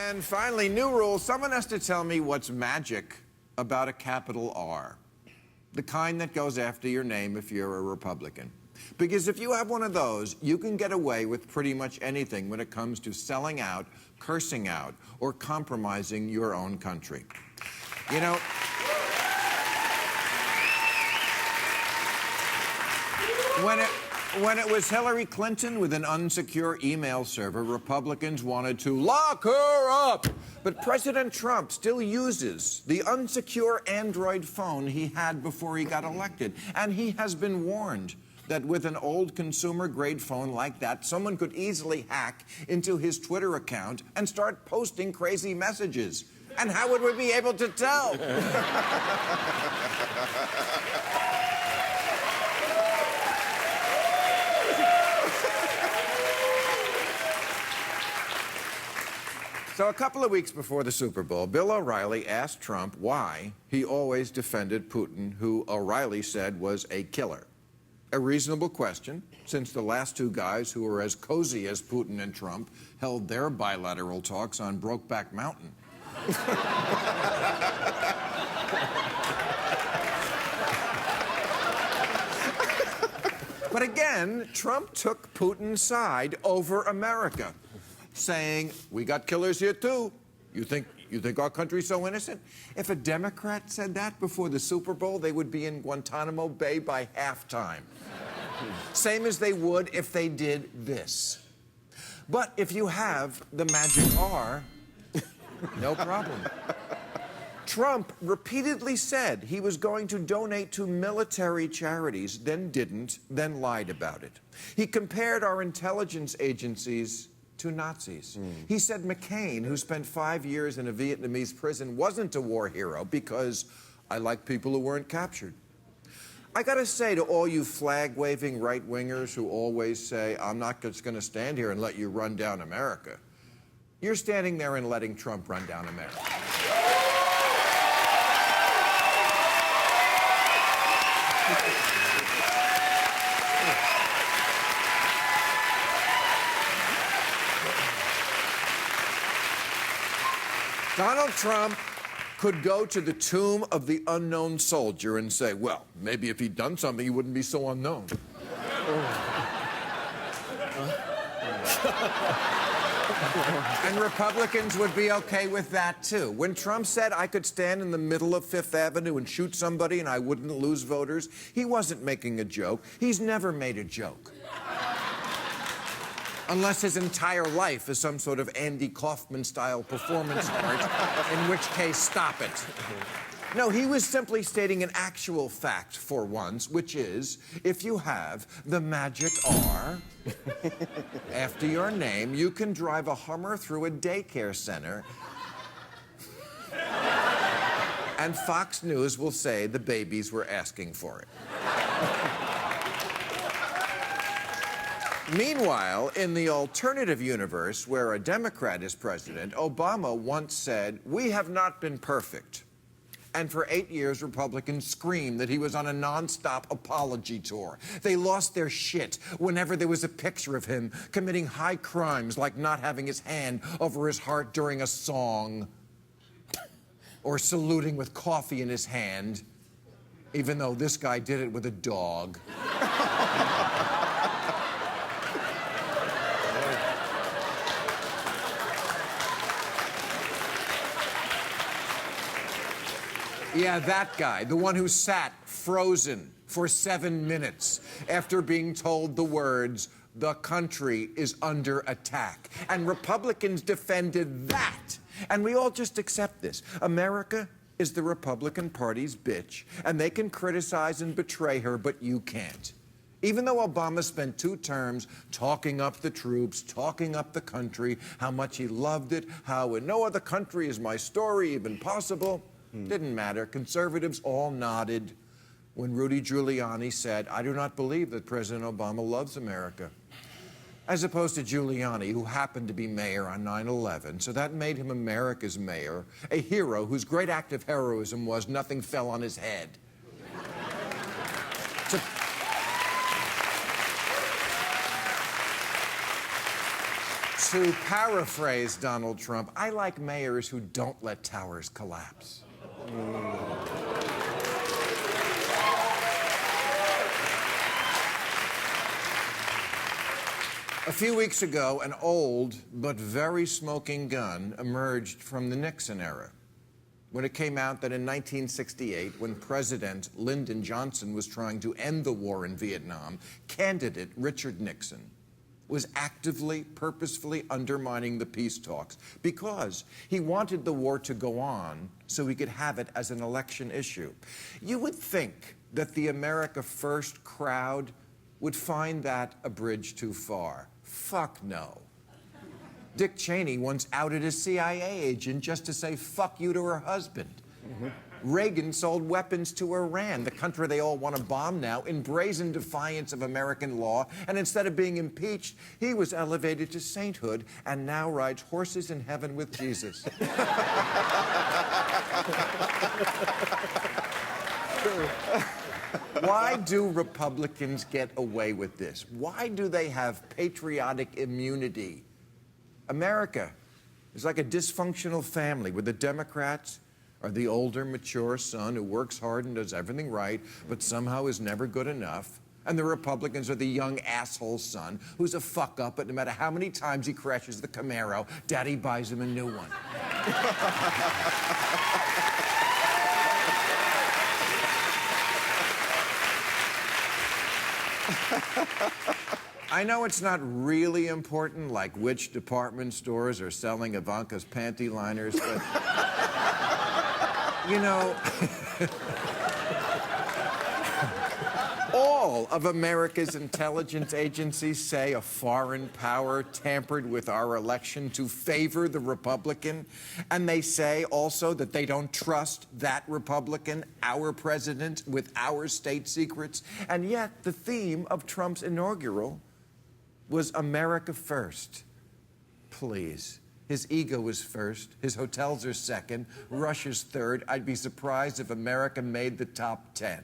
And finally, new rule. Someone has to tell me what's magic about a capital R. The kind that goes after your name if you're a Republican. Because if you have one of those, you can get away with pretty much anything when it comes to selling out, cursing out, or compromising your own country. You know, when it was Hillary Clinton with an unsecure email server, Republicans wanted to lock her up. But President Trump still uses the unsecure Android phone he had before he got elected. And he has been warned that with an old consumer-grade phone like that, someone could easily hack into his Twitter account and start posting crazy messages. And how would we be able to tell? So a couple of weeks before the Super Bowl, Bill O'Reilly asked Trump why he always defended Putin, who O'Reilly said was a killer. A reasonable question, since the last two guys who were as cozy as Putin and Trump held their bilateral talks on Brokeback Mountain. But again, Trump took Putin's side over America, saying, we got killers here too. You think our country's so innocent? If a Democrat said that before the Super Bowl, they would be in Guantanamo Bay by halftime. Same as they would if they did this. But if you have the magic R, no problem. Trump repeatedly said he was going to donate to military charities, then didn't, then lied about it. He compared our intelligence agencies to Nazis. He said McCain, who spent 5 years in a Vietnamese prison, wasn't a war hero because I like people who weren't captured. I gotta say to all you flag-waving right-wingers who always say, I'm not just gonna stand here and let you run down America, you're standing there and letting Trump run down America. Donald Trump could go to the tomb of the unknown soldier and say, well, maybe if he'd done something, he wouldn't be so unknown. And Republicans would be okay with that, too. When Trump said I could stand in the middle of Fifth Avenue and shoot somebody and I wouldn't lose voters, he wasn't making a joke. He's never made a joke. Unless his entire life is some sort of Andy Kaufman-style performance art, in which case, stop it. No, he was simply stating an actual fact for once, which is, if you have the magic R after your name, you can drive a Hummer through a daycare center, and Fox News will say the babies were asking for it. Meanwhile, in the alternative universe, where a Democrat is president, Obama once said, we have not been perfect. And for 8 years, Republicans screamed that he was on a nonstop apology tour. They lost their shit whenever there was a picture of him committing high crimes like not having his hand over his heart during a song or saluting with coffee in his hand, even though this guy did it with a dog. Yeah, that guy, the one who sat frozen for 7 minutes after being told the words, the country is under attack. And Republicans defended that. And we all just accept this. America is the Republican Party's bitch, and they can criticize and betray her, but you can't. Even though Obama spent 2 terms talking up the troops, talking up the country, how much he loved it, how in no other country is my story even possible, didn't matter. Conservatives all nodded when Rudy Giuliani said, I do not believe that President Obama loves America. As opposed to Giuliani, who happened to be mayor on 9/11, so that made him America's mayor, a hero whose great act of heroism was nothing fell on his head. To paraphrase Donald Trump, I like mayors who don't let towers collapse. A few weeks ago, an old but very smoking gun emerged from the Nixon era, when it came out that in 1968, when President Lyndon Johnson was trying to end the war in Vietnam, candidate Richard Nixon was actively, purposefully undermining the peace talks because he wanted the war to go on so he could have it as an election issue. You would think that the America First crowd would find that a bridge too far. Fuck no. Dick Cheney once outed a CIA agent just to say fuck you to her husband. Reagan sold weapons to Iran, the country they all want to bomb now, in brazen defiance of American law. And instead of being impeached, he was elevated to sainthood and now rides horses in heaven with Jesus. Why do Republicans get away with this? Why do they have patriotic immunity? America is like a dysfunctional family where the Democrats are the older, mature son who works hard and does everything right, but somehow is never good enough. And the Republicans are the young asshole son who's a fuck-up, but no matter how many times he crashes the Camaro, Daddy buys him a new one. I know it's not really important, like which department stores are selling Ivanka's panty liners, but, you know, all of America's intelligence agencies say a foreign power tampered with our election to favor the Republican, and they say also that they don't trust that Republican, our president, with our state secrets, and yet the theme of Trump's inaugural was America First. Please. His ego is first, his hotels are second, Russia's third. I'd be surprised if America made the top 10.